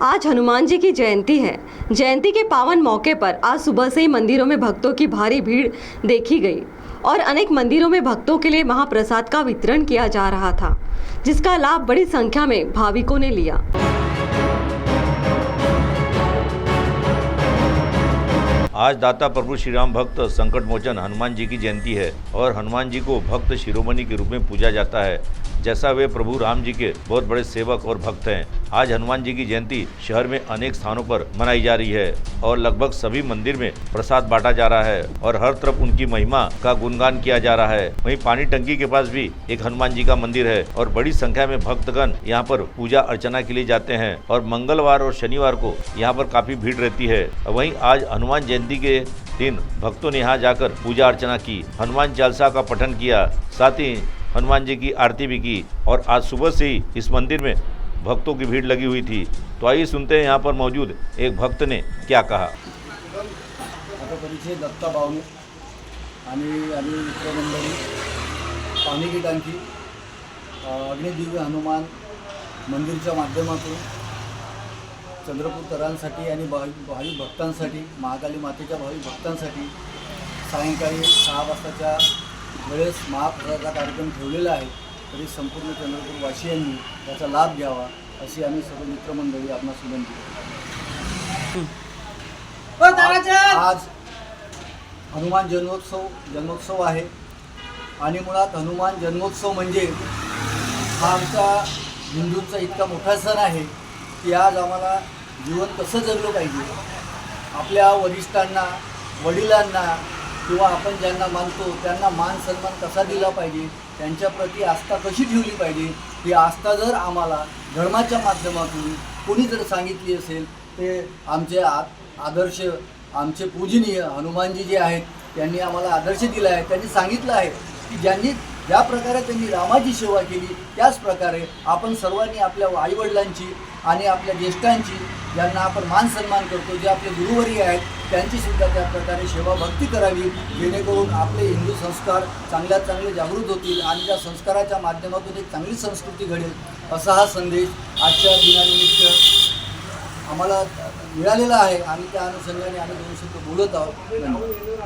आज हनुमान जी की जयंती है। जयंती के पावन मौके पर आज सुबह से ही मंदिरों में भक्तों की भारी भीड़ देखी गई और अनेक मंदिरों में भक्तों के लिए महाप्रसाद का वितरण किया जा रहा था, जिसका लाभ बड़ी संख्या में भाविकों ने लिया। आज दाता प्रभु श्री राम भक्त संकट मोचन हनुमान जी की जयंती है और हनुमान जी को भक्त शिरोमणि के रूप में पूजा जाता है। जैसा वे प्रभु राम जी के बहुत बड़े सेवक और भक्त हैं। आज हनुमान जी की जयंती शहर में अनेक स्थानों पर मनाई जा रही है और लगभग सभी मंदिर में प्रसाद बांटा जा रहा है और हर तरफ उनकी महिमा का गुणगान किया जा रहा है। वहीं पानी टंकी के पास भी एक हनुमान जी का मंदिर है और बड़ी संख्या में भक्तगण यहाँ पर पूजा अर्चना के लिए जाते हैं और मंगलवार और शनिवार को यहाँ पर काफी भीड़ रहती है। वहीं आज हनुमान जयंती के दिन भक्तों ने यहाँ जाकर पूजा अर्चना की, हनुमान चालीसा का पठन किया, साथ ही हनुमान जी की आरती भी की और आज सुबह से ही इस मंदिर में भक्तों की भीड़ लगी हुई थी। तो आइए सुनते हैं यहाँ पर मौजूद एक भक्त ने क्या कहा। आता परिचय दत्ता बावणे आणि मित्रमंडळी पाणी की टांकी अग्निदिव्य हनुमान मंदिरच्या माध्यमातून चंद्रपूरकरांसाठी आणि भाविक भक्तांसाठी, महाकाली मातेच्या भाविक भक्तांसाठी सायंकाळी 6 वाजताच्या वेळेस महाप्रसादाचा कार्यक्रम ठेवलेला आहे। तरी संपूर्ण चंद्रपूरवासियांनी याचा लाभ घ्यावा अशी आम्ही सर्व मित्रमंडळी आपणास विनंती करतो। आज हनुमान जन्मोत्सव आहे आणि मुळात हनुमान जन्मोत्सव म्हणजे हा आमचा हिंदूंचा इतका मोठा सण आहे की आज आम्हाला जीवन कसं जगलं पाहिजे, आपल्या वरिष्ठांना, वडिलांना किंवा आपण ज्यांना मानतो त्यांना मान सन्मान कसा दिला पाहिजे, त्यांच्याप्रती आस्था कशी ठेवली पाहिजे, ही आस्था जर आम्हाला धर्माच्या माध्यमातून कोणी जर सांगितली असेल ते आमचे आदर्श, आमचे पूजनीय हनुमानजी जे आहेत त्यांनी आम्हाला आदर्श दिला आहे। त्यांनी सांगितलं आहे की ज्या प्रकारे त्यांनी रामाची सेवा केली त्याच प्रकारे आपण सर्वांनी आपल्या आईवडिलांची आणि आपल्या ज्येष्ठांची, ज्यांना आपण मान सन्मान करतो, जे आपले गुरुवर्य आहेत त्यांची सुद्धा त्या प्रकारे सेवा भक्ती करावी, जेणेकरून आपले हिंदू संस्कार चांगल्यात चांगले जागृत होतील आणि त्या संस्काराच्या माध्यमातून एक चांगली संस्कृती घडेल असा हा संदेश आजच्या दिनानिमित्त आम्हाला मिळालेला आहे आणि त्या अनुषंगाने आम्ही 2 शब्द बोलत आहोत।